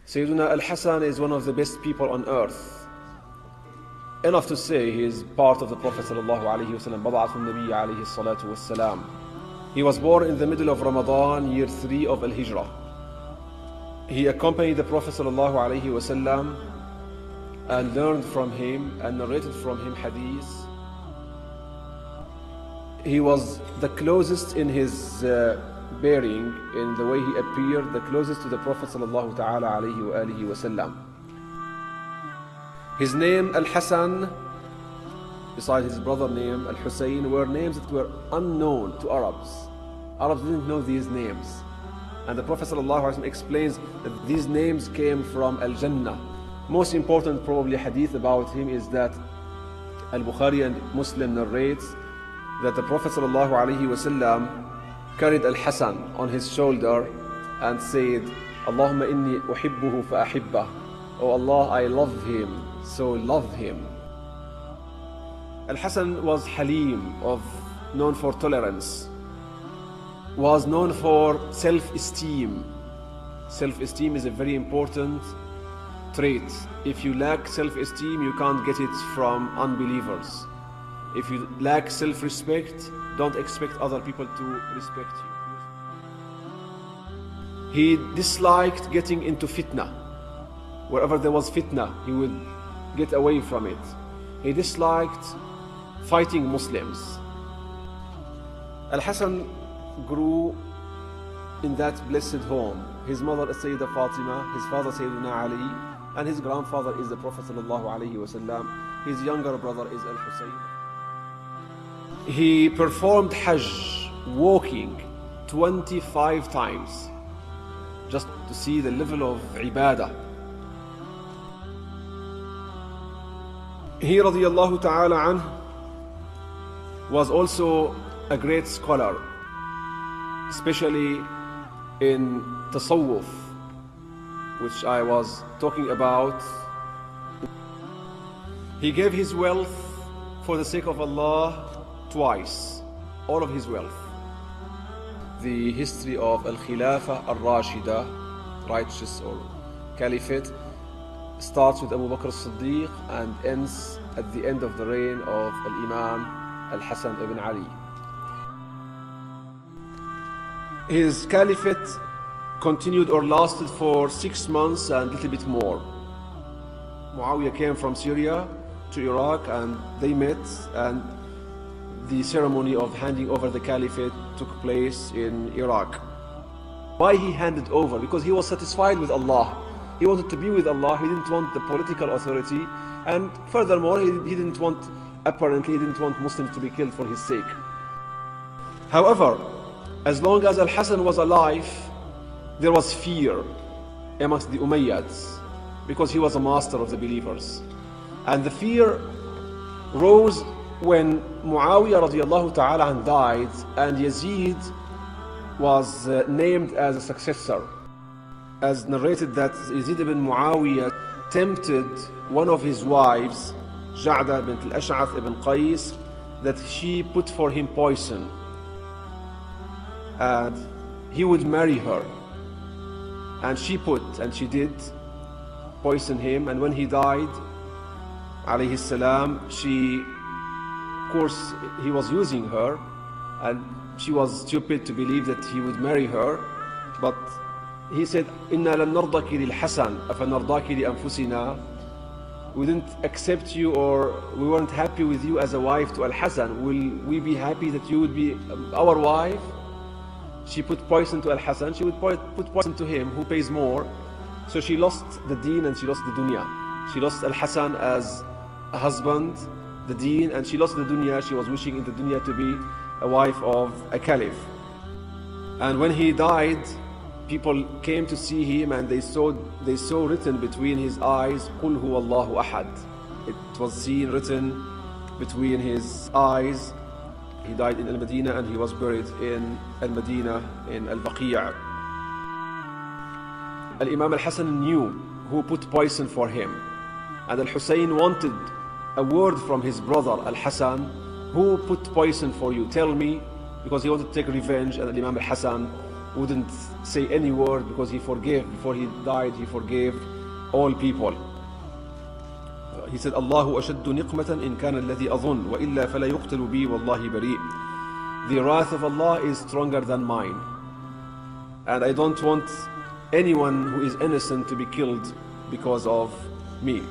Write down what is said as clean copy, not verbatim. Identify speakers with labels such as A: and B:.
A: Sayyiduna Al-Hassan is one of the best people on earth. Enough to say he is part of the Prophet sallallahu alaihi wasallam, bad'atun Nabi alayhi salatu wassalam. He was born in the middle of Ramadan, year 3 of Al-Hijrah. He accompanied the Prophet sallallahu alaihi wasallam and learned from him and narrated from him hadith. He was the closest in his bearing, in the way he appeared, the closest to the Prophet sallallahu ta'ala alayhi wa alihi wasallam. His name Al-Hassan, besides his brother name Al-Hussein, were names that were unknown to Arabs. Arabs didn't know these names. And the Prophet ﷺ explains that these names came from Al-Jannah. Most important probably hadith about him is that Al-Bukhari and Muslim narrates that the Prophet ﷺ carried Al-Hassan on his shoulder and said, Allahumma inni uhibbuhu fa ahibbah. Oh Allah, I love him, so love him. Al-Hassan was Halim, known for tolerance, was known for self-esteem. Self-esteem is a very important trait. If you lack self-esteem, you can't get it from unbelievers. If you lack self-respect, don't expect other people to respect you. He disliked getting into fitna. Wherever there was fitna, he would get away from it. He disliked fighting Muslims. Al-Hassan grew in that blessed home. His mother is Sayyidah Fatima, his father Sayyidina Ali, and his grandfather is the Prophet sallallahu alaihi wasallam. His younger brother is Al-Hussein. He performed Hajj, walking 25 times, just to see the level of ibadah. He radiyallahu ta'ala anhu was also a great scholar, especially in tasawwuf, which I was talking about. He gave his wealth for the sake of Allah twice, all of his wealth. The history of Al-Khilafah Ar-Rashida, righteous or caliphate, starts with Abu Bakr as-Siddiq and ends at the end of the reign of Al-Imam Al-Hassan ibn Ali. His caliphate continued or lasted for 6 months and a little bit more. Muawiyah came from Syria to Iraq and they met, and the ceremony of handing over the caliphate took place in Iraq. Why he handed over? Because he was satisfied with Allah. He wanted to be with Allah. He didn't want the political authority, and furthermore he didn't want, apparently he didn't want Muslims to be killed for his sake. However, as long as Al-Hassan was alive, there was fear amongst the Umayyads, because he was a master of the believers. And the fear rose when Muawiyah radiyallahu ta'ala anhu died and Yazid was named as a successor. As narrated that Yazid ibn Muawiyah tempted one of his wives, Ja'da bint al-Ash'ath ibn Qais, that she put for him poison and he would marry her. And she did poison him, and when he died, alayhi salam, of course, he was using her, and she was stupid to believe that he would marry her. But he said, "Inna lam nardaki lil Hasan, afa nardaki li anfusina." We didn't accept you, or we weren't happy with you as a wife to Al-Hassan. Will we be happy that you would be our wife? She put poison to Al-Hassan. She would put poison to him. Who pays more? So she lost the deen and she lost the dunya. She lost Al-Hassan as a husband, the deen, and she lost the dunya. She was wishing in the dunya to be a wife of a caliph. And when he died, people came to see him, and they saw written between his eyes, "Qul huwa Allahu ahad." It was seen written between his eyes. He died in Al-Madinah and he was buried in Al-Madinah in Al-Baqi'. Al-Imam Al-Hassan knew who put poison for him, and Al-Hussein wanted a word from his brother Al-Hassan, who put poison for you? Tell me, because he wanted to take revenge. And Imam Al-Hassan wouldn't say any word because he forgave. Before he died, he forgave all people. He said, Allahu ashaddu niqmatan in kana alladhi adhun wa illa fala yuqtalu bi wallahi bari. The wrath of Allah is stronger than mine. And I don't want anyone who is innocent to be killed because of me.